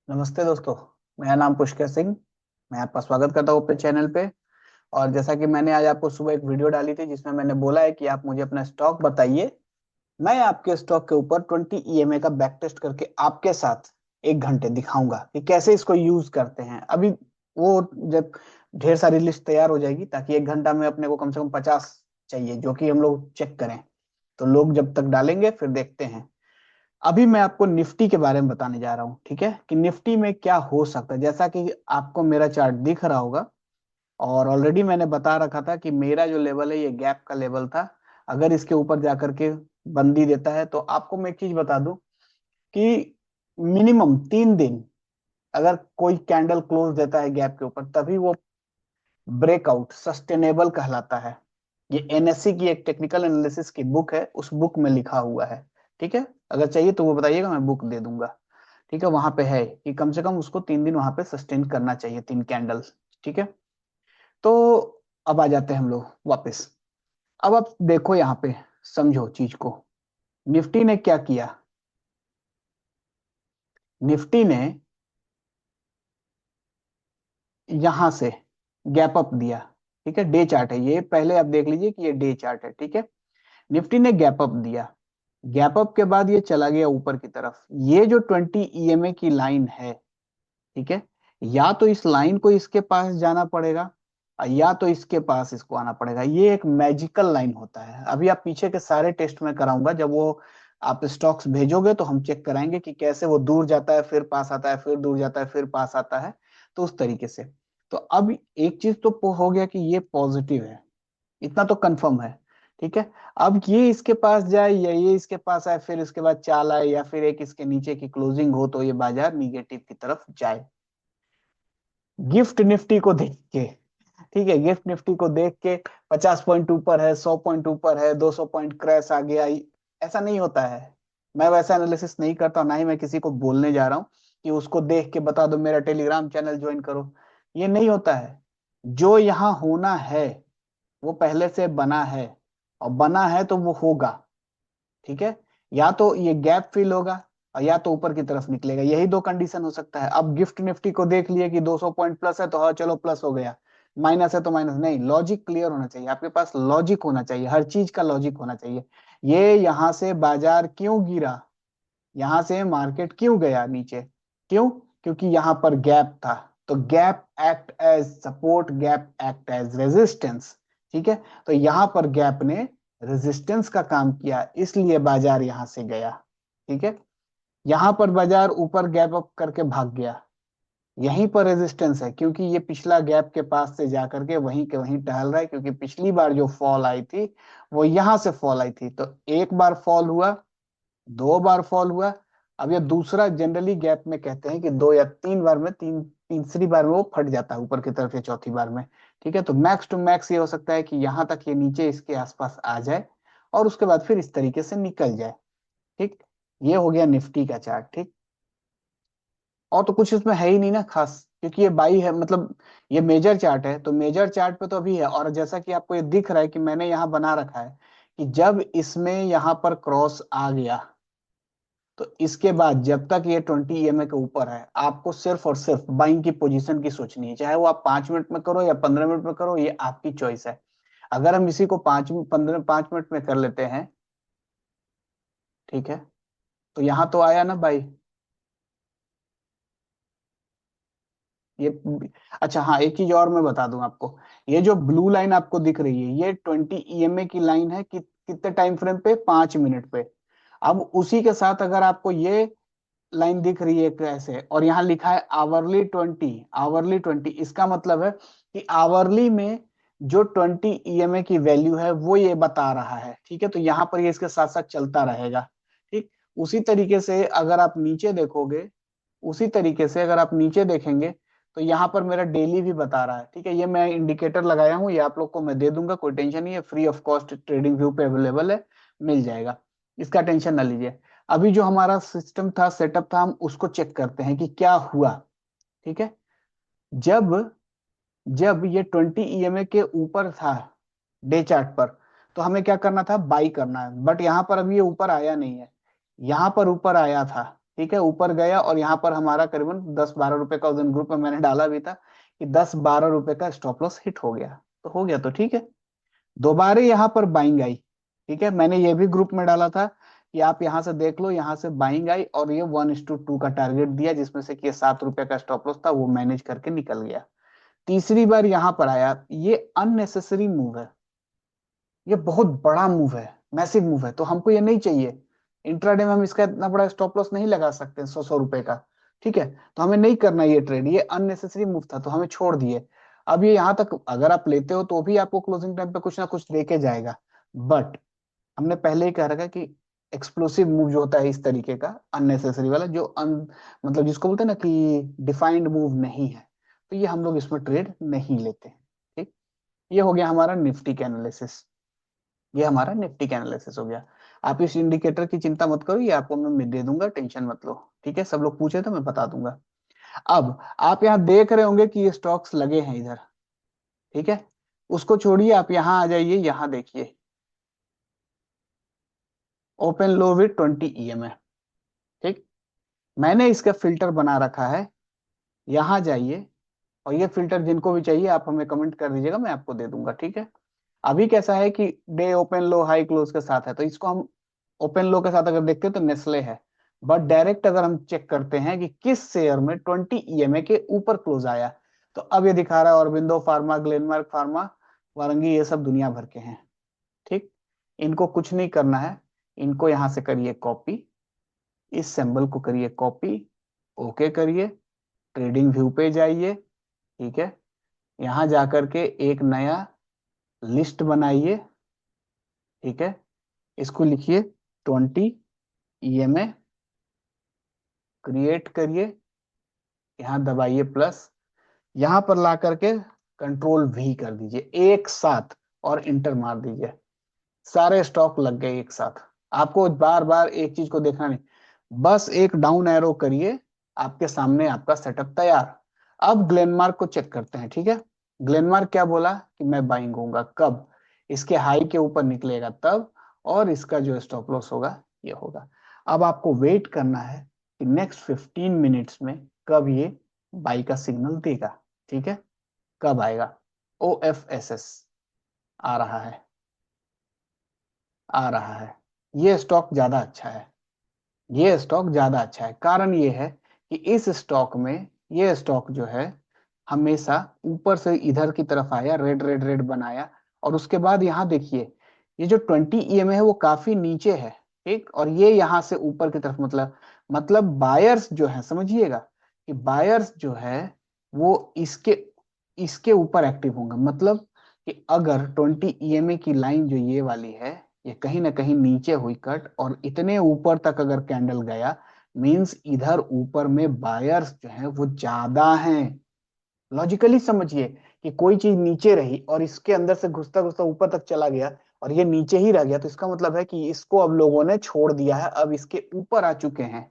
नमस्ते दोस्तों। मेरा नाम पुष्कर सिंह। मैं आपका स्वागत करता हूँ अपने चैनल पे। और जैसा कि मैंने आज आपको सुबह एक वीडियो डाली थी जिसमें मैंने बोला है कि आप मुझे अपना स्टॉक बताइए। मैं आपके स्टॉक के ऊपर 20 EMA का बैक टेस्ट करके आपके साथ 1 घंटे दिखाऊंगा कि कैसे इसको यूज करते हैं। अभी वो जब ढेर सारी लिस्ट तैयार हो जाएगी, ताकि 1 घंटा में अपने को कम से कम 50 चाहिए जो कि हम लोग चेक करें। तो लोग जब तक डालेंगे फिर देखते हैं। अभी मैं आपको निफ्टी के बारे में बताने जा रहा हूँ, ठीक है, कि निफ्टी में क्या हो सकता है। जैसा कि आपको मेरा चार्ट दिख रहा होगा, और ऑलरेडी मैंने बता रखा था कि मेरा जो लेवल है ये गैप का लेवल था। अगर इसके ऊपर जाकर के बंदी देता है तो आपको मैं एक चीज बता दूं कि मिनिमम 3 दिन अगर कोई कैंडल क्लोज देता है गैप के ऊपर, तभी वो ब्रेकआउट सस्टेनेबल कहलाता है। ये एनएससी की एक टेक्निकल एनालिसिस की बुक है, उस बुक में लिखा हुआ है। ठीक है, अगर चाहिए तो वो बताइएगा, मैं बुक दे दूंगा। ठीक है, वहां पे है कि कम से कम उसको 3 दिन वहां पे सस्टेन करना चाहिए, 3 कैंडल्स। ठीक है, तो अब आ जाते हैं हम लोग वापस। अब आप देखो यहाँ पे, समझो चीज को। निफ्टी ने क्या किया? निफ्टी ने यहां से गैप अप दिया। ठीक है, डे चार्ट है ये, पहले आप देख लीजिए कि ये डे चार्ट है। ठीक है, निफ्टी ने गैप अप दिया। गैप अप के बाद ये चला गया ऊपर की तरफ। ये जो 20 EMA की लाइन है, ठीक है, या तो इस लाइन को इसके पास जाना पड़ेगा, या तो इसके पास इसको आना पड़ेगा। ये एक मैजिकल लाइन होता है। अभी आप पीछे के सारे टेस्ट में कराऊंगा, जब वो आप स्टॉक्स भेजोगे तो हम चेक कराएंगे कि कैसे वो दूर जाता है फिर पास आता है, फिर दूर जाता है फिर पास आता है। तो उस तरीके से। तो अब एक चीज तो हो गया कि ये पॉजिटिव है, इतना तो कंफर्म है। ठीक है, अब ये इसके पास जाए या ये इसके पास आए, फिर इसके बाद चाल आए, या फिर एक इसके नीचे की क्लोजिंग हो, तो ये बाजार निगेटिव की तरफ जाए। गिफ्ट निफ्टी को देख के, ठीक है, गिफ्ट निफ्टी को देख के 50 पॉइंट ऊपर है, 100 पॉइंट ऊपर है, 200 पॉइंट क्रैश आ गया, ऐसा नहीं होता है। मैं वैसा एनालिसिस नहीं करता, ना ही मैं किसी को बोलने जा रहा हूँ कि उसको देख के बता दो मेरा टेलीग्राम चैनल ज्वाइन करो। ये नहीं होता है। जो यहाँ होना है वो पहले से बना है, और बना है तो वो होगा। ठीक है, या तो ये गैप फिल होगा, और या तो ऊपर की तरफ निकलेगा। यही दो कंडीशन हो सकता है। अब गिफ्ट निफ्टी को देख लिए कि 200 पॉइंट प्लस है तो हाँ चलो प्लस हो गया, माइनस है तो माइनस। नहीं, लॉजिक क्लियर होना चाहिए, आपके पास लॉजिक होना चाहिए, हर चीज का लॉजिक होना चाहिए। ये यहां से बाजार क्यों गिरा, यहां से मार्केट क्यों गया नीचे? क्यों? क्योंकि यहां पर गैप था। तो gap act as support, gap act as resistance. ठीक है, तो यहां पर गैप ने रेजिस्टेंस का काम किया, इसलिए बाजार यहां से गया। ठीक है, यहां पर बाजार ऊपर गैप अप करके भाग गया। यहीं पर रेजिस्टेंस है, क्योंकि ये पिछला गैप के पास से जाकर के वहीं के वहीं टहल रहा है। क्योंकि पिछली बार जो फॉल आई थी वो यहां से फॉल आई थी, तो एक बार फॉल हुआ, 2 बार फॉल हुआ। अब ये दूसरा, जनरली गैप में कहते हैं कि 2 या 3 बार में, तीसरी बार में वो फट जाता है ऊपर की तरफ, या चौथी बार में। ठीक है, तो मैक्स टू मैक्स ये हो सकता है कि यहाँ तक ये नीचे इसके आसपास आ जाए, और उसके बाद फिर इस तरीके से निकल जाए। ठीक, ये हो गया निफ्टी का चार्ट। ठीक, और तो कुछ इसमें है ही नहीं ना खास, क्योंकि ये बाई है, मतलब ये मेजर चार्ट है, तो मेजर चार्ट पे तो अभी है। और जैसा कि आपको ये दिख रहा है कि मैंने यहाँ बना रखा है कि जब इसमें यहाँ पर क्रॉस आ गया, तो इसके बाद जब तक ये 20 EMA के ऊपर है, आपको सिर्फ और सिर्फ बाइंग की पोजीशन की सोचनी है। चाहे वो आप 5 मिनट में करो या 15 मिनट में करो, ये आपकी चॉइस है। अगर हम इसी को 5 मिनट में कर लेते हैं, ठीक है, तो यहाँ तो आया ना भाई ये। अच्छा हाँ, एक चीज और मैं बता दूं आपको। ये जो ब्लू लाइन आपको दिख रही है, ये 20 EMA की लाइन है कि कितने टाइम फ्रेम पे? 5 मिनट पे। अब उसी के साथ अगर आपको ये लाइन दिख रही है कैसे, और यहाँ लिखा है आवरली 20, आवरली 20, इसका मतलब है कि आवरली में जो 20 EMA की वैल्यू है वो ये बता रहा है। ठीक है, तो यहाँ पर ये इसके साथ साथ चलता रहेगा। ठीक, उसी तरीके से अगर आप नीचे देखोगे, उसी तरीके से अगर आप नीचे देखेंगे, तो यहाँ पर मेरा डेली भी बता रहा है। ठीक है, ये मैं इंडिकेटर लगाया हूँ, ये आप लोग को मैं दे दूंगा, कोई टेंशन नहीं है, free of cost trading view पे अवेलेबल है, मिल जाएगा, इसका टेंशन ना लीजिए। अभी जो हमारा सिस्टम था, सेटअप था, हम उसको चेक करते हैं कि क्या हुआ। ठीक है, जब जब ये 20 EMA के ऊपर था डे चार्ट पर, तो हमें क्या करना था? बाई करना है। बट यहाँ पर अभी ये ऊपर आया नहीं है, यहाँ पर ऊपर आया था। ठीक है, ऊपर गया और यहाँ पर हमारा करीबन 10-12 रुपए का उस दिन ग्रुप में मैंने डाला भी था कि 10-12 रुपए का स्टॉप लॉस हिट हो गया, तो हो गया तो ठीक है। दोबारा यहाँ पर बाइंग आई, ठीक है, मैंने ये भी ग्रुप में डाला था कि आप यहाँ से देख लो, यहाँ से बाइंग आई और ये 1:2 का टारगेट दिया, जिसमें से कि 7 रुपए का स्टॉप लॉस था, वो मैनेज करके निकल गया। तीसरी बार यहाँ पर आया, ये अननेसेसरी मूव है, ये बहुत बड़ा मूव है, मैसिव मूव है, तो हमको ये नहीं चाहिए। इंट्राडे में हम इसका इतना बड़ा स्टॉप लॉस नहीं लगा सकते 100-100 रुपए का, ठीक है, तो हमें नहीं करना ये ट्रेड, ये अननेसेसरी मूव था तो हमें छोड़ दिए। अब ये यहाँ तक अगर आप लेते हो तो भी आपको क्लोजिंग टाइम पे कुछ ना कुछ देके जाएगा, बट हमने पहले ही कह रखा कि एक्सप्लोसिव मूव जो होता है इस तरीके का, अननेसेसरी वाला, जो मतलब जिसको बोलते हैं ना कि डिफाइंड मूव नहीं है, तो ये हम लोग इसमें ट्रेड नहीं लेते। ठीक, ये हो गया हमारा निफ्टी का एनालिसिस, ये हमारा निफ्टी का एनालिसिस हो गया। आप इस इंडिकेटर की चिंता मत करो, ये आपको मैं दे दूंगा, टेंशन मत लो, ठीक है, सब लोग पूछे तो मैं बता दूंगा। अब आप यहाँ देख रहे होंगे कि ये स्टॉक्स लगे हैं इधर, ठीक है, उसको छोड़िए, आप यहाँ आ जाइए, यहाँ देखिए ओपन लो विद 20 EM है, ठीक, मैंने इसका फिल्टर बना रखा है, यहाँ जाइए, और ये फिल्टर जिनको भी चाहिए आप हमें कमेंट कर दीजिएगा, मैं आपको दे दूंगा, ठीक है। अभी कैसा है कि डे ओपन लो हाई क्लोज के साथ है, तो इसको हम ओपन लो के साथ अगर देखते हैं तो नेस्ले है, बट डायरेक्ट अगर हम चेक करते हैं कि किस शेयर में 20 EMA के ऊपर क्लोज आया, तो अब ये दिखा रहा है ऑरबिंदो फार्मा, ग्लेनमार्क फार्मा, वारंगी, ये सब दुनिया भर के हैं, ठीक। इनको कुछ नहीं करना है, इनको यहां से करिए कॉपी, इस सिंबल को करिए कॉपी, ओके करिए, ट्रेडिंग व्यू पे जाइए, ठीक है, यहां जाकर के एक नया लिस्ट बनाइए, ठीक है, इसको लिखिए 20 EMA, क्रिएट करिए, यहाँ दबाइए प्लस, यहां पर ला करके कंट्रोल V कर दीजिए एक साथ और इंटर मार दीजिए, सारे स्टॉक लग गए एक साथ। आपको बार बार एक चीज को देखना नहीं, बस एक डाउन एरो करिए, आपके सामने आपका सेटअप तैयार। अब ग्लेनमार्क को चेक करते हैं, ठीक है। ग्लेनमार्क क्या बोला कि मैं बाइंग होऊंगा कब, इसके हाई के ऊपर निकलेगा तब, और इसका जो स्टॉप लॉस होगा ये होगा। अब आपको वेट करना है कि नेक्स्ट 15 मिनट्स में कब ये बाई का सिग्नल देगा, ठीक है, कब आएगा। OFSS आ रहा है, आ रहा है, ये स्टॉक ज्यादा अच्छा है, ये स्टॉक ज्यादा अच्छा है, कारण ये है कि इस स्टॉक में ये स्टॉक जो है हमेशा ऊपर से इधर की तरफ आया, रेड रेड रेड बनाया, और उसके बाद यहाँ देखिए ये जो 20 EMA है वो काफी नीचे है, ठीक, और ये यहाँ से ऊपर की तरफ, मतलब बायर्स जो है, समझिएगा कि बायर्स जो है वो इसके इसके ऊपर एक्टिव होंगे, मतलब कि अगर 20 EMA की लाइन जो ये वाली है, ये कहीं ना कहीं नीचे हुई कट और इतने ऊपर तक अगर कैंडल गया, मींस इधर ऊपर में बायर्स जो है वो ज्यादा हैं। लॉजिकली समझिए कि कोई चीज नीचे रही और इसके अंदर से घुसता घुसता ऊपर तक चला गया और ये नीचे ही रह गया, तो इसका मतलब है कि इसको अब लोगों ने छोड़ दिया है, अब इसके ऊपर आ चुके हैं।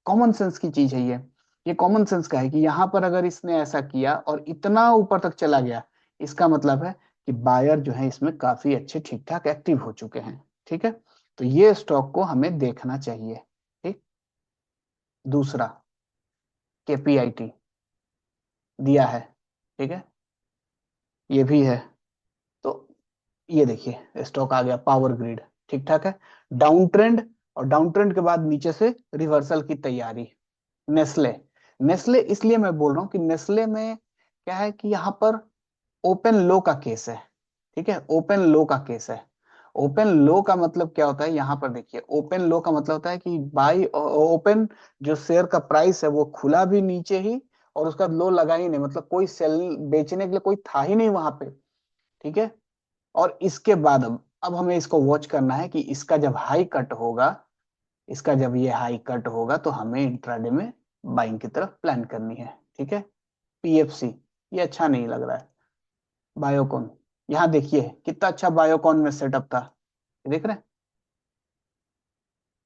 कॉमन सेंस की चीज है ये कॉमन सेंस का है कि यहाँ पर अगर इसने ऐसा किया और इतना ऊपर तक चला गया, इसका मतलब है कि बायर जो है इसमें काफी अच्छे ठीक ठाक एक्टिव हो चुके हैं, ठीक है, तो ये स्टॉक को हमें देखना चाहिए, ठीक। दूसरा KPIT दिया है, ठीक है, ये भी है, तो ये देखिए स्टॉक आ गया पावर ग्रिड, ठीक ठाक है, डाउन ट्रेंड, और डाउन ट्रेंड के बाद नीचे से रिवर्सल की तैयारी। नेस्ले, नेस्ले इसलिए मैं बोल रहा हूँ कि नेस्ले में क्या है कि यहाँ पर ओपन लो का केस है, ठीक है, ओपन लो का केस है। ओपन लो का मतलब क्या होता है, यहाँ पर देखिए ओपन लो का मतलब होता है कि बाई ओपन जो शेयर का प्राइस है वो खुला भी नीचे ही, और उसका लो लगा ही नहीं, मतलब कोई सेल बेचने के लिए कोई था ही नहीं वहां पे, ठीक है। और इसके बाद अब हमें इसको वॉच करना है कि इसका जब हाई कट होगा, इसका जब ये हाई कट होगा तो हमें इंट्राडे में बाइंग की तरफ प्लान करनी है, ठीक है। PFC ये अच्छा नहीं लग रहा है। बायोकॉन, यहाँ देखिए कितना अच्छा बायोकॉन में सेटअप था, ये देख रहे हैं,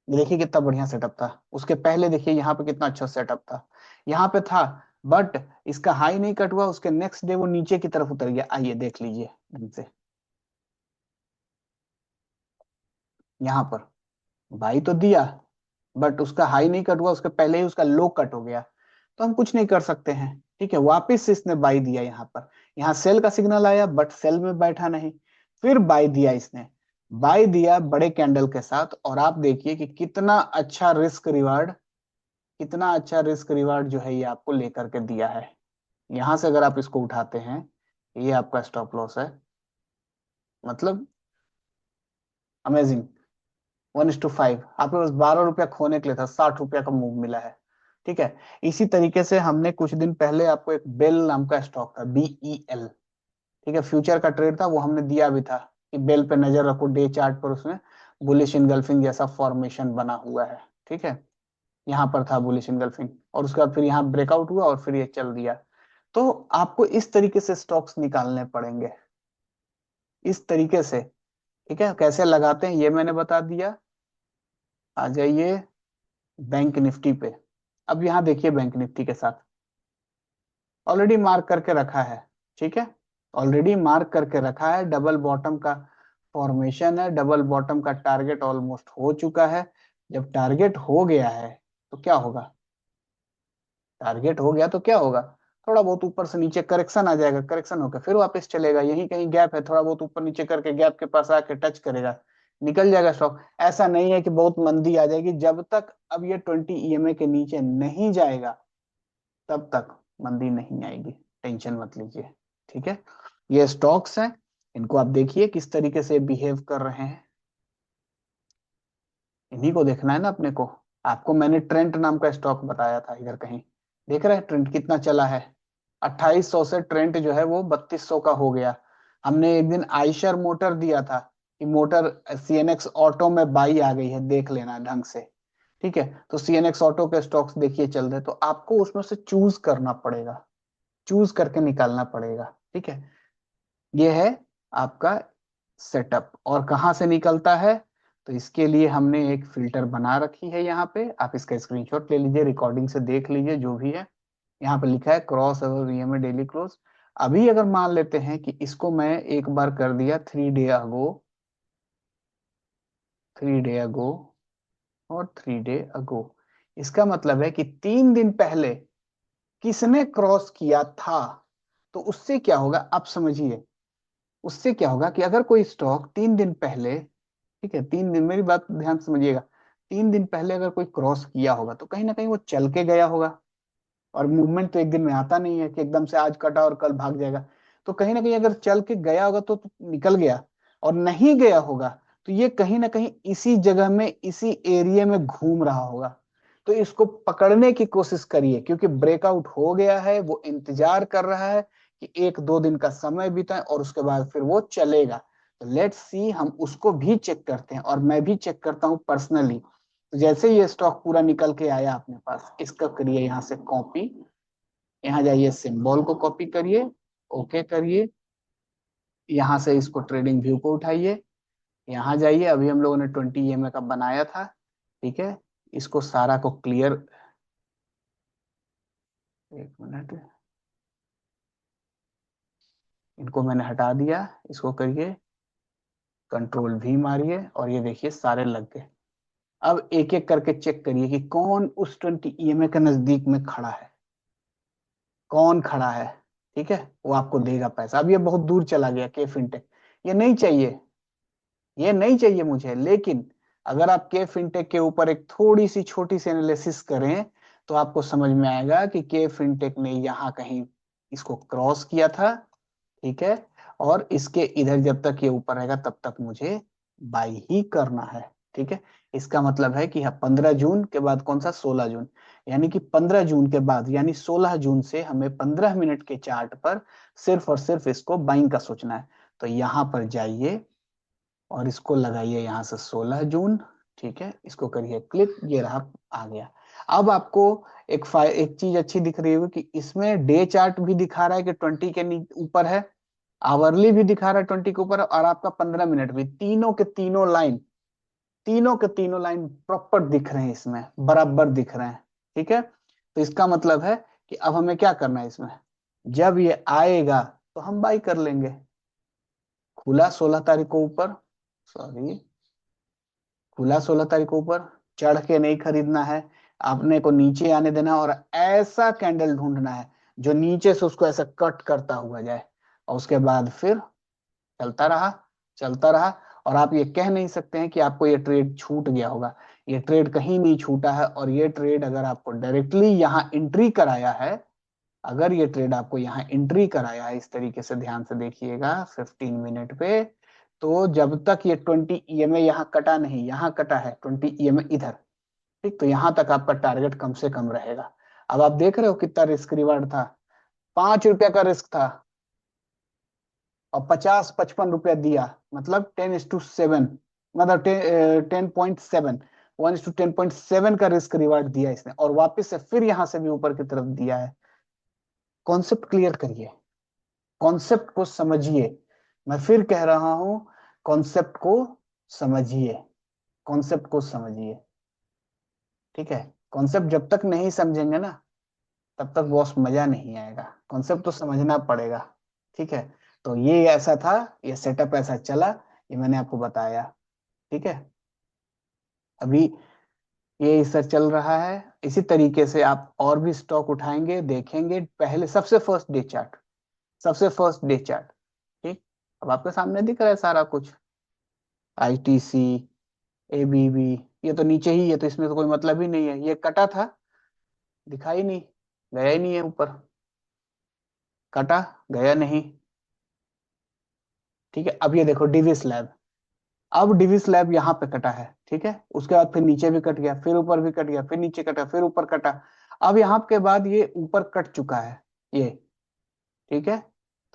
ये देखिए कितना बढ़िया सेटअप था। उसके पहले देखिए यहाँ पे कितना अच्छा सेटअप था, यहाँ पे था, बट इसका हाई नहीं कट हुआ, उसके नेक्स्ट डे वो नीचे की तरफ उतर गया। आइए देख लीजिए ढंग से, यहाँ पर बाई तो दिया, बट उसका हाई नहीं कट हुआ, उसके पहले ही उसका लो कट हो गया, तो हम कुछ नहीं कर सकते हैं। ठीक है, वापिस से इसने बाई दिया यहाँ पर, यहाँ सेल का सिग्नल आया बट सेल में बैठा नहीं, फिर बाई दिया इसने, बाई दिया बड़े कैंडल के साथ, और आप देखिए कि कितना अच्छा रिस्क रिवार्ड, कितना अच्छा रिस्क रिवार्ड जो है ये आपको लेकर के दिया है। यहां से अगर आप इसको उठाते हैं, ये आपका स्टॉप लॉस है, मतलब अमेजिंग। 1:5, आपके पास 12 रुपया खोने के लिए था, 60 रुपया का मूव मिला है। ठीक है, इसी तरीके से हमने कुछ दिन पहले आपको एक बेल नाम का स्टॉक था, BEL, ठीक है, फ्यूचर का ट्रेड था, वो हमने दिया भी था कि बेल पे नजर रखो, डे चार्ट पर उसमें बुलिश इनगल्फिंग जैसा फॉर्मेशन बना हुआ है। ठीक है, यहाँ पर था बुलिश इनगल्फिंग, और उसके बाद फिर यहाँ ब्रेकआउट हुआ और फिर ये चल दिया। तो आपको इस तरीके से स्टॉक्स निकालने पड़ेंगे, इस तरीके से। ठीक है, कैसे लगाते हैं ये मैंने बता दिया। आ जाइए बैंक निफ्टी पे। अब यहाँ देखिए बैंक निफ्टी के साथ ऑलरेडी मार्क करके रखा है। ठीक है, ऑलरेडी मार्क करके रखा है, डबल बॉटम का फॉर्मेशन है, डबल बॉटम का टारगेट ऑलमोस्ट हो चुका है। जब टारगेट हो गया है तो क्या होगा, टारगेट हो गया तो क्या होगा, थोड़ा बहुत ऊपर से नीचे करेक्शन आ जाएगा, करेक्शन होकर फिर वापस चलेगा, यही कहीं गैप है, थोड़ा बहुत ऊपर नीचे करके गैप के पास आके टच करेगा, निकल जाएगा स्टॉक। ऐसा नहीं है कि बहुत मंदी आ जाएगी, जब तक अब ये 20 EMA के नीचे नहीं जाएगा तब तक मंदी नहीं आएगी, टेंशन मत लीजिए। ठीक है, ये स्टॉक्स हैं, इनको आप देखिए किस तरीके से बिहेव कर रहे हैं, इन्हीं को देखना है ना अपने को। आपको मैंने ट्रेंट नाम का स्टॉक बताया था इधर कहीं, देख रहे हैं ट्रेंट कितना चला है, 2800 से ट्रेंट जो है वो 3200 का हो गया। हमने एक दिन आइशर मोटर दिया था कि मोटर CNX ऑटो में बाई आ गई है, देख लेना ढंग से। ठीक है, तो CNX ऑटो के स्टॉक्स देखिए चल रहे, तो आपको उसमें से चूज करना पड़ेगा, चूज करके निकालना पड़ेगा। ठीक है, ये है आपका सेटअप, और कहाँ से निकलता है, तो इसके लिए हमने एक फिल्टर बना रखी है यहाँ पे, आप इसका स्क्रीनशॉट ले लीजिए, रिकॉर्डिंग से देख लीजिए जो भी है। यहाँ पे लिखा है cross over EMA daily close. अभी अगर मान लेते हैं कि इसको मैं एक बार कर दिया 3 डे अगो, 3 डे अगो और 3 डे अगो, इसका मतलब है कि 3 दिन पहले किसने क्रॉस किया था, तो उससे क्या होगा आप समझिए। उससे क्या होगा कि अगर कोई स्टॉक 3 दिन पहले, ठीक है 3 दिन, मेरी बात ध्यान से समझिएगा, 3 दिन पहले अगर कोई क्रॉस किया होगा तो कहीं ना कहीं वो चल के गया होगा, और मूवमेंट तो एक दिन में आता नहीं है कि एकदम से आज कटा और कल भाग जाएगा। तो कहीं ना कहीं अगर चल के गया होगा तो निकल गया, और नहीं गया होगा तो ये कहीं ना कहीं इसी जगह में, इसी एरिया में घूम रहा होगा। तो इसको पकड़ने की कोशिश करिए, क्योंकि ब्रेकआउट हो गया है, वो इंतजार कर रहा है कि 1-2 दिन का समय बीता और उसके बाद फिर वो चलेगा। तो लेट्स सी, हम उसको भी चेक करते हैं, और मैं भी चेक करता हूं पर्सनली। तो जैसे ये स्टॉक पूरा निकल के आया अपने पास, इसका करिए यहाँ से कॉपी, यहाँ जाइए सिंबल को कॉपी करिए, ओके करिए, यहाँ से इसको ट्रेडिंग व्यू को उठाइए, यहाँ जाइए, अभी हम लोगों ने 20 EMA का बनाया था। ठीक है, इसको सारा को क्लियर, एक मिनट, इनको मैंने हटा दिया, इसको करिए कंट्रोल V मारिए, और ये देखिए सारे लग गए। अब एक एक करके चेक करिए कि कौन उस 20 EMA के नजदीक में खड़ा है, कौन खड़ा है। ठीक है, वो आपको देगा पैसा। अब ये बहुत दूर चला गया के फिनटेक, ये नहीं चाहिए, ये नहीं चाहिए मुझे, लेकिन अगर आप के फिनटेक के ऊपर एक थोड़ी सी छोटी सी एनालिसिस करें तो आपको समझ में आएगा कि के फिनटेक ने यहाँ कहीं इसको क्रॉस किया था। ठीक है, और इसके इधर जब तक ये ऊपर रहेगा तब तक मुझे बाई ही करना है। ठीक है, इसका मतलब है कि 15 जून के बाद कौन सा, 16 जून, यानी कि 15 जून के बाद, यानी 16 जून से हमें 15 मिनट के चार्ट पर सिर्फ और सिर्फ इसको बाइंग का सोचना है। तो यहाँ पर जाइए और इसको लगाइए यहाँ से 16 जून। ठीक है, इसको करिए क्लिक, ये रहा, आ गया। अब आपको एक चीज अच्छी दिख रही होगी कि इसमें डे चार्ट भी दिखा रहा है कि 20 के ऊपर है, आवरली भी दिखा रहा है 20 के ऊपर, और आपका 15 मिनट भी, तीनों के तीनों लाइन, तीनों के तीनों लाइन प्रॉपर दिख रहे हैं, इसमें बराबर दिख रहे हैं। ठीक है, तो इसका मतलब है कि अब हमें क्या करना है इसमें, जब ये आएगा तो हम बाई कर लेंगे। खुला 16 तारीख को ऊपर, सॉरी, खुला 16 तारीख को ऊपर, चढ़ के नहीं खरीदना है, आपने को नीचे आने देना और ऐसा कैंडल ढूंढना है जो नीचे से उसको ऐसा कट करता हुआ जाए, और उसके बाद फिर चलता रहा, चलता रहा। और आप ये कह नहीं सकते हैं कि आपको ये ट्रेड छूट गया होगा, ये ट्रेड कहीं नहीं छूटा है। और ये ट्रेड अगर आपको डायरेक्टली यहाँ एंट्री कराया है, अगर ये ट्रेड आपको यहाँ एंट्री कराया है, इस तरीके से ध्यान से देखिएगा 15 मिनट पे, तो जब तक ये 20 EMA यहाँ कटा नहीं, यहाँ कटा है 20 EMA इधर, ठीक, तो यहाँ तक आपका टारगेट कम से कम रहेगा। अब आप देख रहे हो कितना रिस्क रिवार्ड था, 5 रुपया का रिस्क था और 50-55 रुपया दिया, मतलब 10:7, मतलब 10.7, 1:10.7 का रिस्क रिवार्ड दिया इसने, और वापस से फिर यहां से भी ऊपर की तरफ दिया है। कॉन्सेप्ट क्लियर करिए, कॉन्सेप्ट को समझिए, मैं फिर कह रहा हूं, कॉन्सेप्ट को समझिए, कॉन्सेप्ट को समझिए, ठीक है। कॉन्सेप्ट जब तक नहीं समझेंगे ना, तब तक बॉस मजा नहीं आएगा, कॉन्सेप्ट तो समझना पड़ेगा, ठीक है। तो ये ऐसा था, ये सेटअप ऐसा चला, ये मैंने आपको बताया, ठीक है। अभी ये इस तरह चल रहा है, इसी तरीके से आप और भी स्टॉक उठाएंगे, देखेंगे। पहले सबसे फर्स्ट डे चार्ट, सबसे फर्स्ट डे चार्ट, ठीक। अब आपके सामने दिख रहा है सारा कुछ, ITC, ABB, ये तो नीचे ही है, तो इसमें तो कोई मतलब ही नहीं है, ये कटा था, दिखाई नहीं, गया ही नहीं है ऊपर, कटा, गया नहीं, ठीक है। अब ये देखो डिविस लैब, अब डिविस लैब यहाँ पे कटा है, ठीक है, उसके बाद फिर नीचे भी कट गया, फिर ऊपर भी कट गया, फिर नीचे कटा, फिर ऊपर कटा। अब यहाँ के बाद ये ऊपर कट चुका है, ये, ठीक है।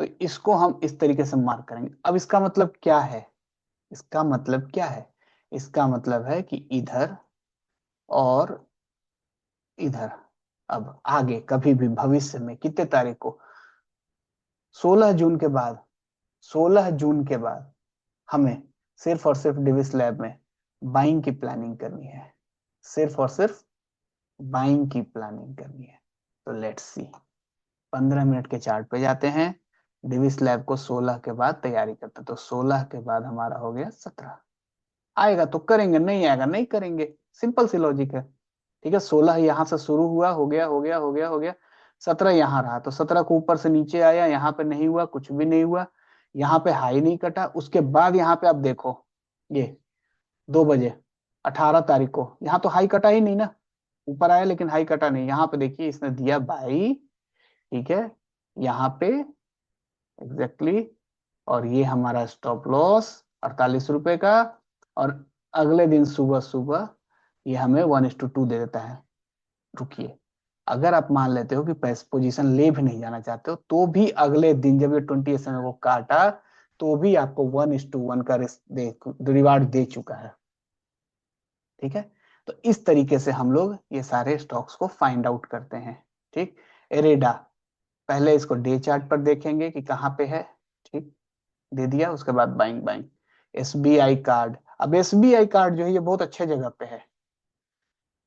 तो इसको हम इस तरीके से मार्क करेंगे। अब इसका मतलब क्या है, इसका मतलब क्या है, इसका मतलब है कि इधर और इधर, अब आगे कभी भी भविष्य में कितने तारीख को, 16 जून के बाद, 16 जून के बाद हमें सिर्फ और सिर्फ डिविस लैब में बाइंग की प्लानिंग करनी है, सिर्फ और सिर्फ बाइंग की प्लानिंग करनी है। तो लेट्स सी, 15 मिनट के चार्ट पे जाते हैं, डिविस लैब को 16 के बाद तैयारी करते हैं, तो 16 के बाद हमारा हो गया 17, आएगा तो करेंगे, नहीं आएगा नहीं करेंगे, सिंपल सी लॉजिक है, ठीक है। 16 यहाँ से शुरू हुआ, हो गया हो गया हो गया हो गया, 17 यहाँ रहा, तो 17 को ऊपर से नीचे आया, यहाँ पे नहीं हुआ, कुछ भी नहीं हुआ, यहाँ पे हाई नहीं कटा, उसके बाद यहाँ पे आप देखो, ये 2 बजे 18 तारीख को यहाँ तो हाई कटा ही नहीं ना, ऊपर आया लेकिन हाई कटा नहीं, यहाँ पे देखिए इसने दिया बाई, ठीक है, यहाँ पे एग्जैक्टली exactly, और ये हमारा स्टॉप लॉस 48 रुपए का, और अगले दिन सुबह सुबह ये हमें 1:2 दे देता है। रुकिए, अगर आप मान लेते हो कि पैसे पोजीशन ले भी नहीं जाना चाहते हो, तो भी अगले दिन जब ये 20 SMA को काटा, तो भी आपको 1:1 का रिवार्ड दे चुका है, ठीक है। तो इस तरीके से हम लोग ये सारे स्टॉक्स को फाइंड आउट करते हैं, ठीक। एरेडा, पहले इसको डे चार्ट पर देखेंगे कि कहाँ पे है, ठीक, दे दिया, उसके बाद बाइंग बाइंग। SBI कार्ड, अब SBI कार्ड जो है ये बहुत अच्छे जगह पे है,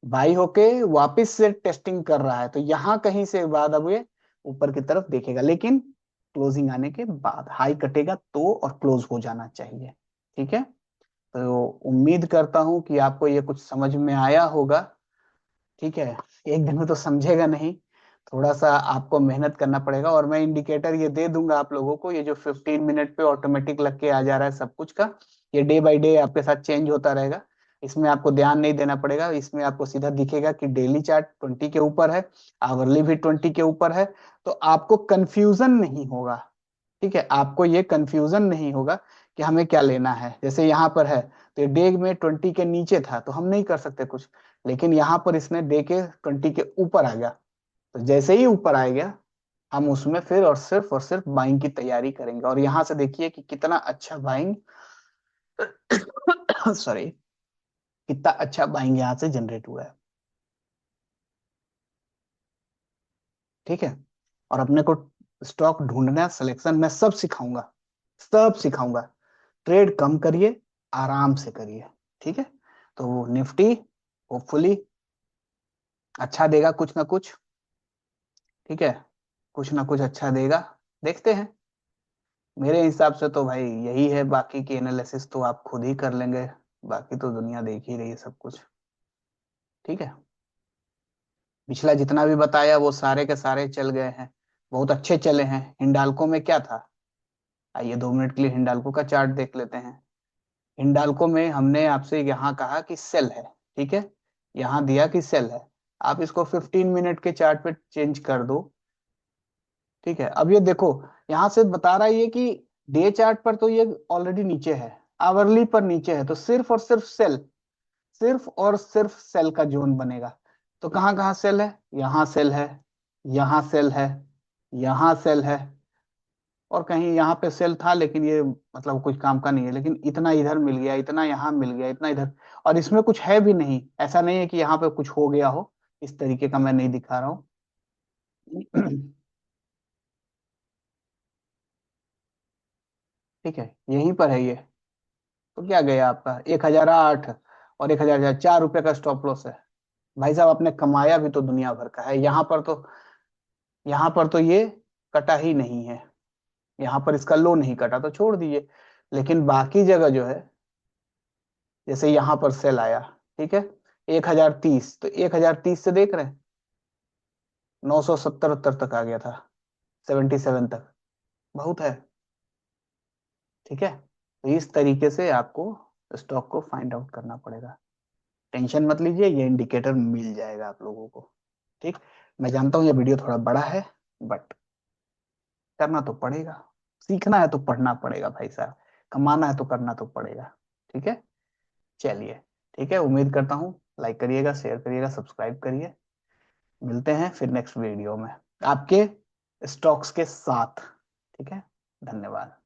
बाई होके वापस से टेस्टिंग कर रहा है, तो यहाँ कहीं से बाद अब ये ऊपर की तरफ देखेगा, लेकिन क्लोजिंग आने के बाद हाई कटेगा तो, और क्लोज हो जाना चाहिए, ठीक है। तो उम्मीद करता हूं कि आपको ये कुछ समझ में आया होगा, ठीक है। एक दिन में तो समझेगा नहीं, थोड़ा सा आपको मेहनत करना पड़ेगा, और मैं इंडिकेटर ये दे दूंगा आप लोगों को, ये जो 15 मिनट पे ऑटोमेटिक लग के आ जा रहा है सब कुछ का, ये डे बाय डे आपके साथ चेंज होता रहेगा, इसमें आपको ध्यान नहीं देना पड़ेगा, इसमें आपको सीधा दिखेगा कि डेली चार्ट 20 के ऊपर है, आवरली भी 20 के ऊपर है, तो आपको कंफ्यूजन नहीं होगा, ठीक है। आपको ये कंफ्यूजन नहीं होगा कि हमें क्या लेना है, जैसे यहाँ पर है, तो डे में 20 के नीचे था तो हम नहीं कर सकते कुछ, लेकिन यहाँ पर इसने डे के 20 के ऊपर आ गया, तो जैसे ही ऊपर आ गया हम उसमें फिर और सिर्फ बाइंग की तैयारी करेंगे। और यहाँ से देखिए कि कितना अच्छा बाइंग सॉरी, कितना अच्छा बाइंग यहाँ से जनरेट हुआ है, ठीक है। और अपने को स्टॉक ढूंढना, सिलेक्शन मैं सब सिखाऊंगा, सब सिखाऊंगा, ट्रेड कम करिए, आराम से करिए, ठीक है। तो निफ्टी होपफुली अच्छा देगा कुछ ना कुछ, ठीक है, कुछ ना कुछ अच्छा देगा, देखते हैं। मेरे हिसाब से तो भाई यही है, बाकी की एनालिसिस तो आप खुद ही कर लेंगे, बाकी तो दुनिया देख ही रही है सब कुछ। ठीक है, पिछला जितना भी बताया वो सारे के सारे चल गए हैं, बहुत अच्छे चले हैं। हिंडाल्को में क्या था, आइए 2 मिनट के लिए हिंडाल्को का चार्ट देख लेते हैं। हिंडाल्को में हमने आपसे यहाँ कहा कि सेल है, ठीक है, यहाँ दिया कि सेल है। आप इसको 15 मिनट के चार्ट पे चेंज कर दो, ठीक है। अब ये देखो, यहाँ से बता रहा है ये कि डे चार्ट पर तो ये ऑलरेडी नीचे है, आवरली पर नीचे है, तो सिर्फ और सिर्फ सेल, सिर्फ और सिर्फ सेल का जोन बनेगा। तो कहाँ कहाँ सेल है, यहाँ सेल है, यहाँ सेल है, यहाँ सेल है, और कहीं यहाँ पे सेल था लेकिन ये मतलब कुछ काम का नहीं है, लेकिन इतना इधर मिल गया, इतना यहाँ मिल गया, इतना इधर, और इसमें कुछ है भी नहीं, ऐसा नहीं है कि यहाँ पे कुछ हो गया हो, इस तरीके का मैं नहीं दिखा रहा हूँ। ठीक है, यहीं पर है ये। तो क्या गया आपका 1008, और 1004 रुपये का स्टॉप लॉस है। भाई साहब आपने कमाया भी तो दुनिया भर का है, यहाँ पर तो ये कटा ही नहीं है, यहाँ पर इसका लो नहीं कटा तो छोड़ दीजिए। लेकिन बाकी जगह जो है, जैसे यहाँ पर सेल आया, ठीक है, 1030, तो 1030 से देख रहे हैं 970 तक आ गया था, 77 तक, बहुत है, ठीक है। तो इस तरीके से आपको स्टॉक को फाइंड आउट करना पड़ेगा। टेंशन मत लीजिए, ये इंडिकेटर मिल जाएगा आप लोगों को, ठीक। मैं जानता हूँ ये वीडियो थोड़ा बड़ा है, बट करना तो पड़ेगा, सीखना है तो पढ़ना पड़ेगा भाई साहब, कमाना है तो करना तो पड़ेगा, ठीक है। चलिए, ठीक है, उम्मीद करता हूँ लाइक करिएगा, शेयर करिएगा, सब्सक्राइब करिए। मिलते हैं फिर नेक्स्ट वीडियो में आपके स्टॉक्स के साथ, ठीक है। धन्यवाद।